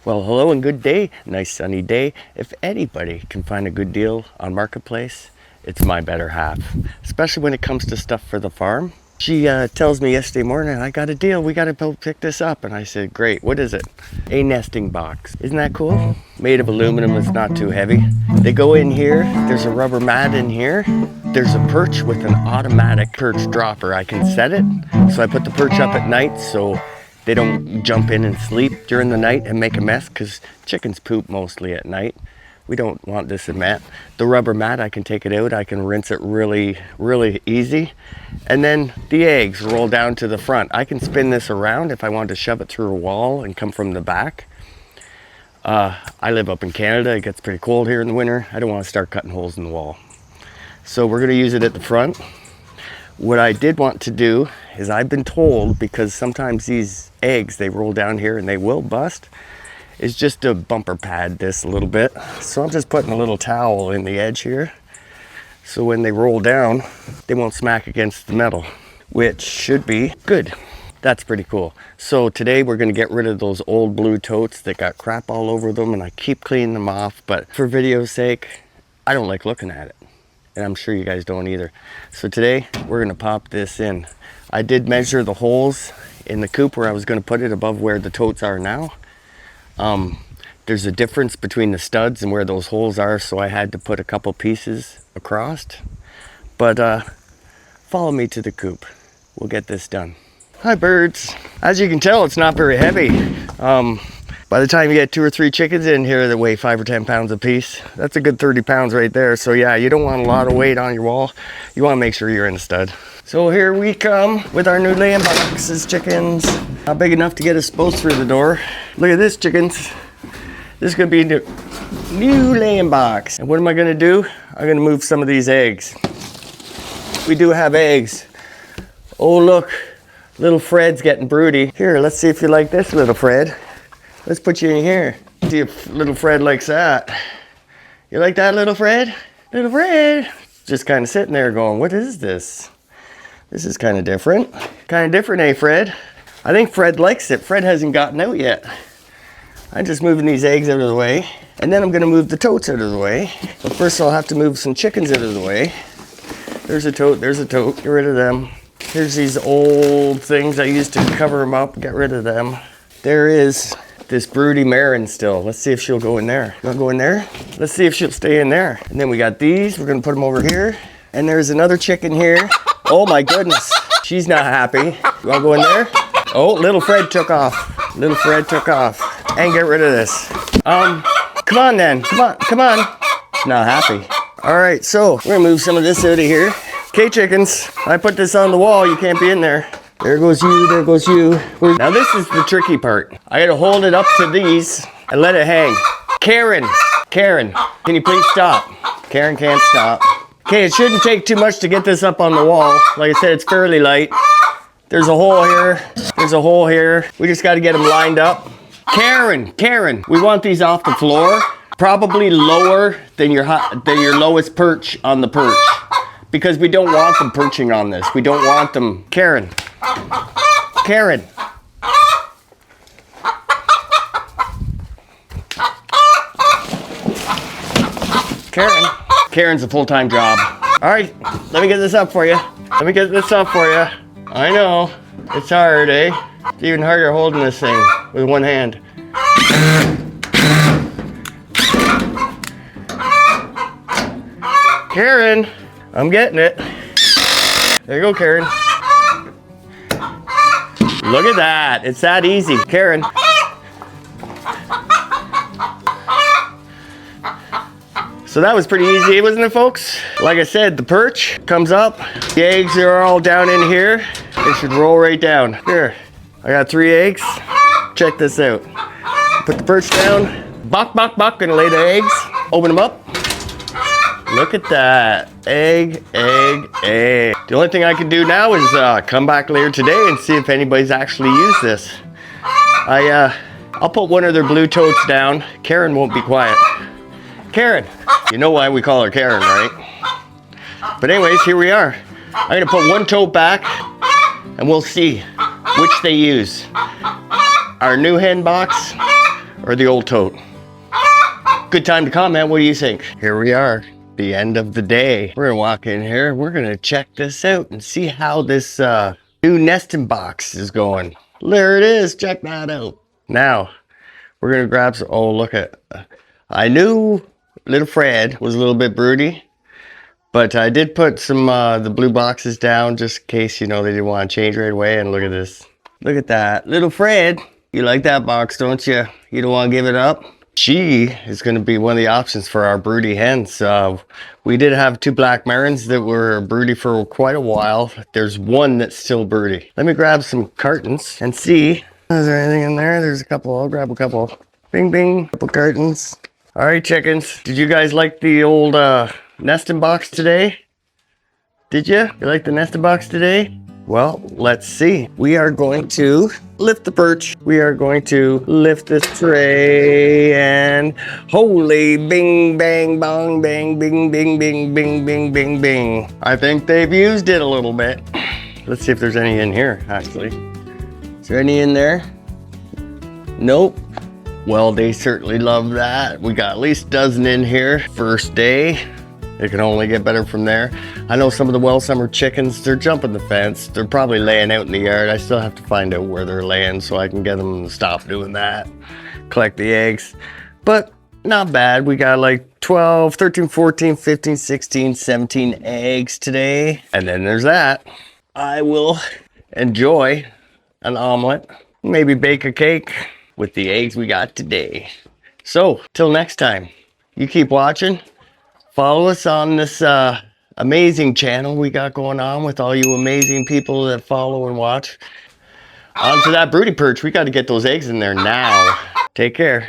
Well, hello and good day. Nice sunny day. If anybody can find a good deal on Marketplace, it's my better half, especially when it comes to stuff for the farm. She tells me yesterday morning, I got a deal, we gotta go pick this up. And I said, great, what is it? A nesting box. Isn't that cool? Made of aluminum, it's not too heavy. They go in here, there's a rubber mat in here. There's a perch with an automatic perch dropper. I can set it, so I put the perch up at night so they don't jump in and sleep during the night and make a mess, because chickens poop mostly at night. We don't want this in mat. The rubber mat, I can take it out. I can rinse it really, really easy. And then the eggs roll down to the front. I can spin this around if I want to shove it through a wall and come from the back. I live up in Canada. It gets pretty cold here in the winter. I don't want to start cutting holes in the wall. So we're going to use it at the front. What I did want to do is, I've been told, because sometimes these eggs, they roll down here and they will bust, is just to bumper pad this a little bit. So I'm just putting a little towel in the edge here, so when they roll down, they won't smack against the metal, which should be good. That's pretty cool. So today we're going to get rid of those old blue totes that got crap all over them, and I keep cleaning them off, but for video's sake, I don't like looking at it. And I'm sure you guys don't either. So today we're gonna pop this in. I did measure the holes in the coop where I was gonna put it above where the totes are now. There's a difference between the studs and where those holes are, so I had to put a couple pieces across. But follow me to the coop. We'll get this done. Hi birds. As you can tell, it's not very heavy. By the time you get 2 or 3 chickens in here that weigh 5 or 10 pounds a piece, that's a good 30 pounds right there. So yeah, you don't want a lot of weight on your wall. You want to make sure you're in a stud. So here we come with our new laying boxes, chickens. Not big enough to get us both through the door. Look at this, chickens. This is going to be a new laying box. And what am I going to do? I'm going to move some of these eggs. We do have eggs. Oh look, little Fred's getting broody. Here, let's see if you like this, little Fred. Let's put you in here. See if little Fred likes that. You like that, little Fred? Little Fred. Just kind of sitting there going, what is this? This is kind of different. Kind of different, eh, Fred? I think Fred likes it. Fred hasn't gotten out yet. I'm just moving these eggs out of the way. And then I'm going to move the totes out of the way. But first I'll have to move some chickens out of the way. There's a tote, there's a tote. Get rid of them. Here's these old things I used to cover them up. Get rid of them. There is this broody Marin still. Let's see if she'll go in there. You wanna go in there? Let's see if she'll stay in there. And then we got these. We're gonna put them over here. And there's another chicken here. Oh my goodness. She's not happy. You wanna go in there? Oh, little Fred took off. Little Fred took off. And get rid of this. Come on then. Come on. Not happy. All right, so we're gonna move some of this out of here. Okay, chickens. I put this on the wall. You can't be in there. There goes you, there goes you. Now this is the tricky part. I gotta hold it up to these and let it hang. Karen, can you please stop? Karen can't stop. Okay, it shouldn't take too much to get this up on the wall. Like I said, it's fairly light. There's a hole here, there's a hole here. We just gotta get them lined up. Karen, we want these off the floor. Probably lower than your lowest perch on the perch. Because we don't want them perching on this. We don't want them. Karen. Karen's a full-time job. All right, let me get this up for you. I know, it's hard, eh? It's even harder holding this thing with one hand. Karen, I'm getting it. There you go, Karen. Look at that. It's that easy. Karen. So that was pretty easy, wasn't it, folks? Like I said, the perch comes up. The eggs are all down in here. They should roll right down. Here, I got 3 eggs. Check this out. Put the perch down. Buck. Gonna lay the eggs. Open them up. Look at that. Egg. The only thing I can do now is come back later today and see if anybody's actually used this. I'll put one of their blue totes down. Karen won't be quiet. Karen. You know why we call her Karen, right? But anyways, here we are. I'm gonna put one tote back and we'll see which they use. Our new hen box or the old tote? Good time to comment. What do you think? Here we are, the end of the day. We're gonna walk in here. We're gonna check this out and see how this new nesting box is going. There it is. Check that out. Now, we're gonna grab some, oh, look at, I knew little Fred was a little bit broody, but I did put some, the blue boxes down just in case, you know, they didn't want to change right away. And look at this. Look at that. Little Fred, you like that box, don't you? You don't want to give it up? She is going to be one of the options for our broody hens. We did have 2 black marins that were broody for quite a while. There's one that's still broody. Let me grab some cartons and see. Is there anything in there? There's a couple. I'll grab a couple. Bing, bing. Couple cartons. All right, chickens. Did you guys like the old nesting box today? Did you? You like the nesting box today? Well, let's see. We are going to lift the perch. We are going to lift this tray and holy bing, bang, bong, bang, bing, bing, bing, bing, bing, bing, bing. I think they've used it a little bit. Let's see if there's any in here, actually. Is there any in there? Nope. Well, they certainly love that. We got at least a dozen in here. First day. It can only get better from there. I know some of the well summer chickens, they're jumping the fence. They're probably laying out in the yard. I still have to find out where they're laying so I can get them to stop doing that. Collect the eggs. But not bad. We got like 12, 13, 14, 15, 16, 17 eggs today. And then there's that. I will enjoy an omelet. Maybe bake a cake with the eggs we got today. So, till next time, you keep watching. Follow us on this amazing channel we got going on with all you amazing people that follow and watch. On to that broody perch. We got to get those eggs in there now. Take care.